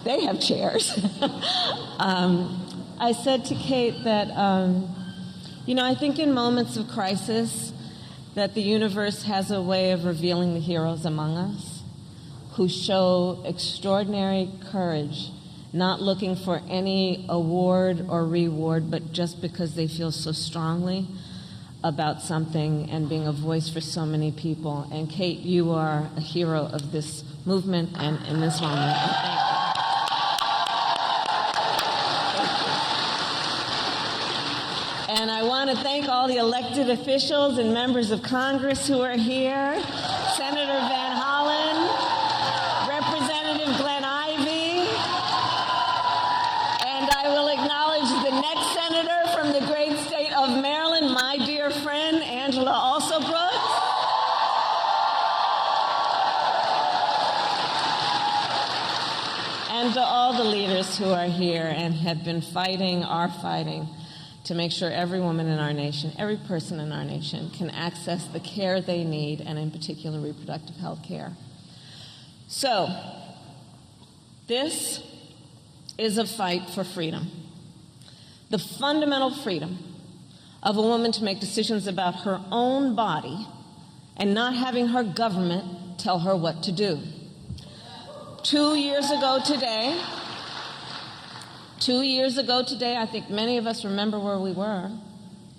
they have chairs. I said to Kate that, I think in moments of crisis that the universe has a way of revealing the heroes among us who show extraordinary courage, not looking for any award or reward, but just because they feel so strongly about something and being a voice for so many people. And Kate, you are a hero of this movement and in this moment. Thank you. And I want to thank all the elected officials and members of Congress who are here, Senator Van Hollen, Representative Glenn Ivey, and I will acknowledge the next senator from the great state of Maryland, my dear friend, Angela Alsobrooks. And to all the leaders who are here and have been are fighting to make sure every woman in our nation, every person in our nation can access the care they need, and in particular reproductive health care. So, this is a fight for freedom. The fundamental freedom of a woman to make decisions about her own body and not having her government tell her what to do. 2 years ago today, I think many of us remember where we were.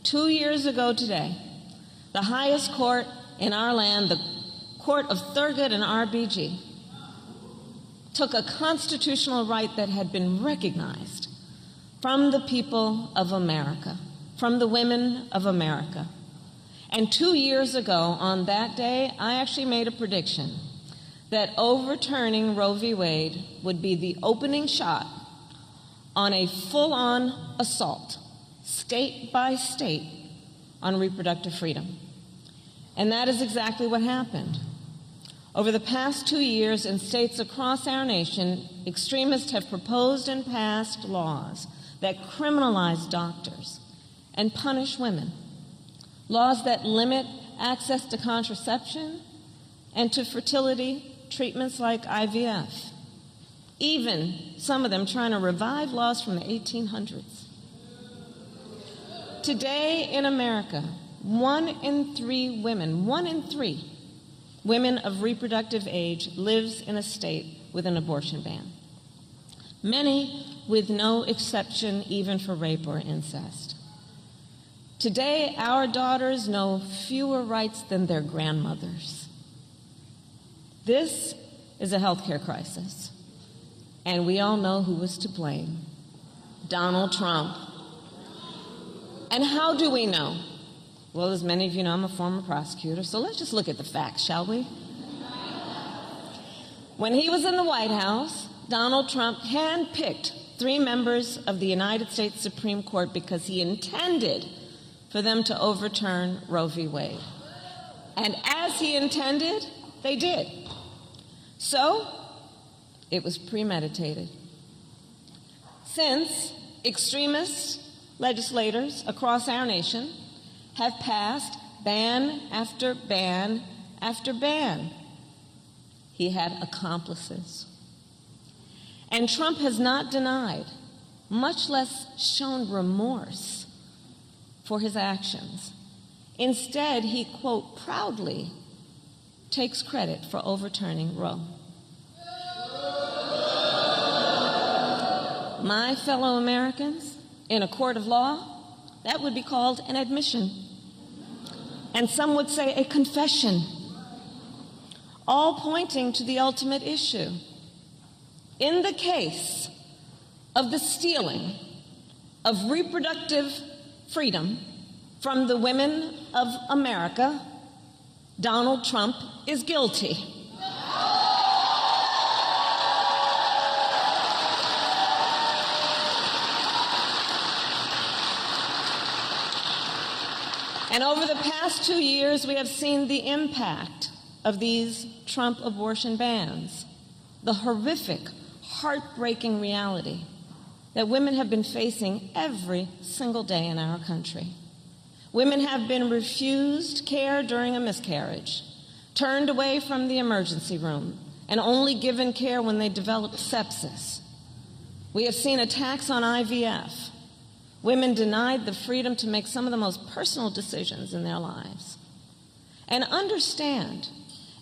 2 years ago today, the highest court in our land, the Court of Thurgood and RBG, took a constitutional right that had been recognized from the people of America, from the women of America. And 2 years ago, on that day, I actually made a prediction that overturning Roe v. Wade would be the opening shot on a full-on assault, state by state, on reproductive freedom. And that is exactly what happened. Over the past 2 years, in states across our nation, extremists have proposed and passed laws that criminalize doctors and punish women, laws that limit access to contraception and to fertility treatments like IVF. Even some of them trying to revive laws from the 1800s. Today in America, 1 in 3 women of reproductive age lives in a state with an abortion ban. Many with no exception even for rape or incest. Today, our daughters know fewer rights than their grandmothers. This is a healthcare crisis. And we all know who was to blame: Donald Trump. And how do we know? Well, as many of you know, I'm a former prosecutor, so let's just look at the facts, shall we? When he was in the White House, Donald Trump handpicked 3 members of the United States Supreme Court because he intended for them to overturn Roe v. Wade. And as he intended, they did. So, it was premeditated. Since extremist legislators across our nation have passed ban after ban after ban, he had accomplices. And Trump has not denied, much less shown remorse for his actions. Instead, he, quote, proudly takes credit for overturning Roe. My fellow Americans, in a court of law, that would be called an admission. And some would say a confession, all pointing to the ultimate issue. In the case of the stealing of reproductive freedom from the women of America, Donald Trump is guilty. And over the past 2 years, we have seen the impact of these Trump abortion bans, the horrific, heartbreaking reality that women have been facing every single day in our country. Women have been refused care during a miscarriage, turned away from the emergency room, and only given care when they develop sepsis, We have seen attacks on IVF. Women denied the freedom to make some of the most personal decisions in their lives. And understand,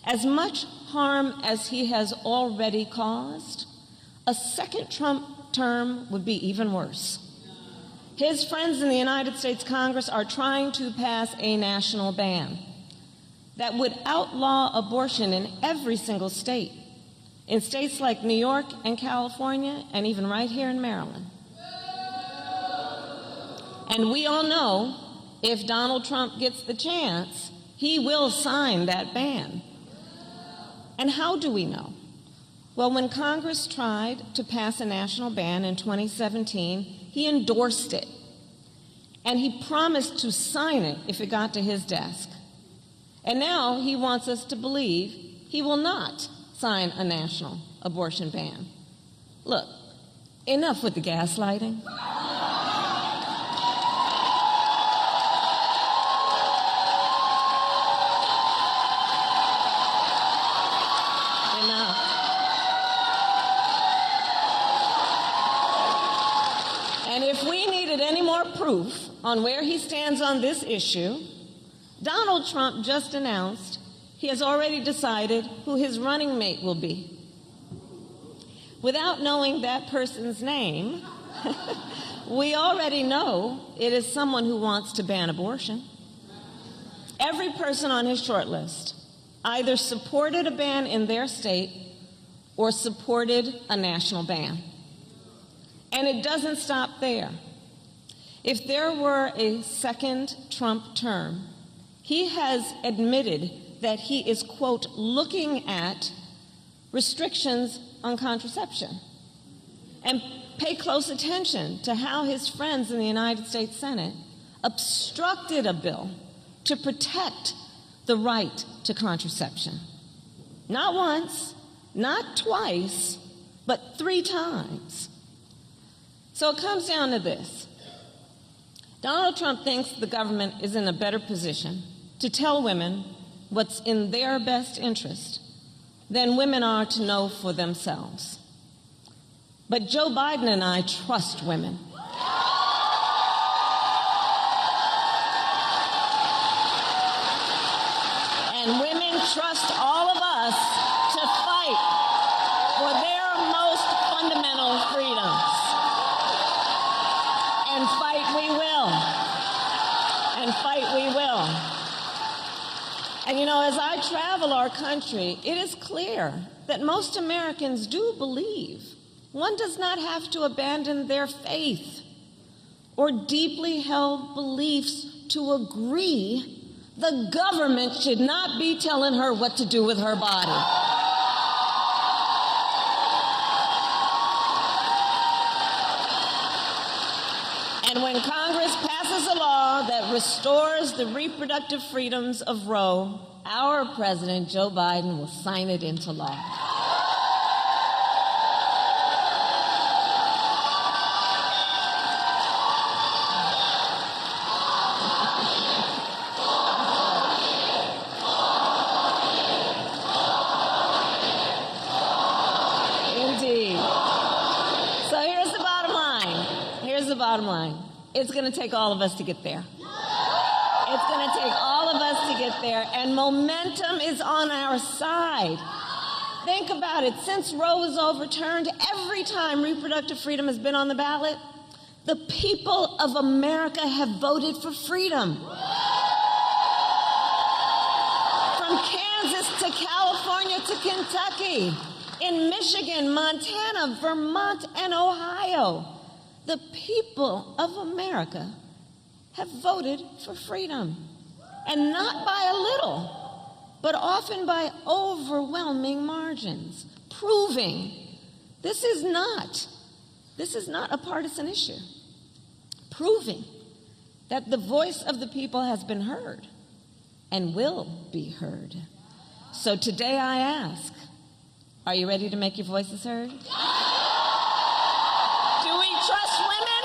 as much harm as he has already caused, a second Trump term would be even worse. His friends in the United States Congress are trying to pass a national ban that would outlaw abortion in every single state, in states like New York and California, and even right here in Maryland. And we all know if Donald Trump gets the chance, he will sign that ban. And how do we know? Well, when Congress tried to pass a national ban in 2017, he endorsed it. And he promised to sign it if it got to his desk. And now he wants us to believe he will not sign a national abortion ban. Look, enough with the gaslighting. And if we needed any more proof on where he stands on this issue, Donald Trump just announced he has already decided who his running mate will be. Without knowing that person's name, we already know it is someone who wants to ban abortion. Every person on his short list either supported a ban in their state or supported a national ban. And it doesn't stop there. If there were a second Trump term, he has admitted that he is, quote, looking at restrictions on contraception. And pay close attention to how his friends in the United States Senate obstructed a bill to protect the right to contraception. Not once, not twice, but 3 times. So it comes down to this. Donald Trump thinks the government is in a better position to tell women what's in their best interest than women are to know for themselves. But Joe Biden and I trust women. And women trust all of us to fight for their most fundamental freedoms. And fight we will. And fight we will. And you know, as I travel our country, it is clear that most Americans do believe one does not have to abandon their faith or deeply held beliefs to agree the government should not be telling her what to do with her body. And when Congress passes a law that restores the reproductive freedoms of Roe, our President, Joe Biden, will sign it into law. Bottom line, it's going to take all of us to get there. It's going to take all of us to get there, and momentum is on our side. Think about it. Since Roe was overturned, every time reproductive freedom has been on the ballot, the people of America have voted for freedom. From Kansas to California to Kentucky, in Michigan, Montana, Vermont, and Ohio, the people of America have voted for freedom. And not by a little, but often by overwhelming margins, proving this is not a partisan issue. Proving that the voice of the people has been heard and will be heard. So today I ask, are you ready to make your voices heard? Do we trust women?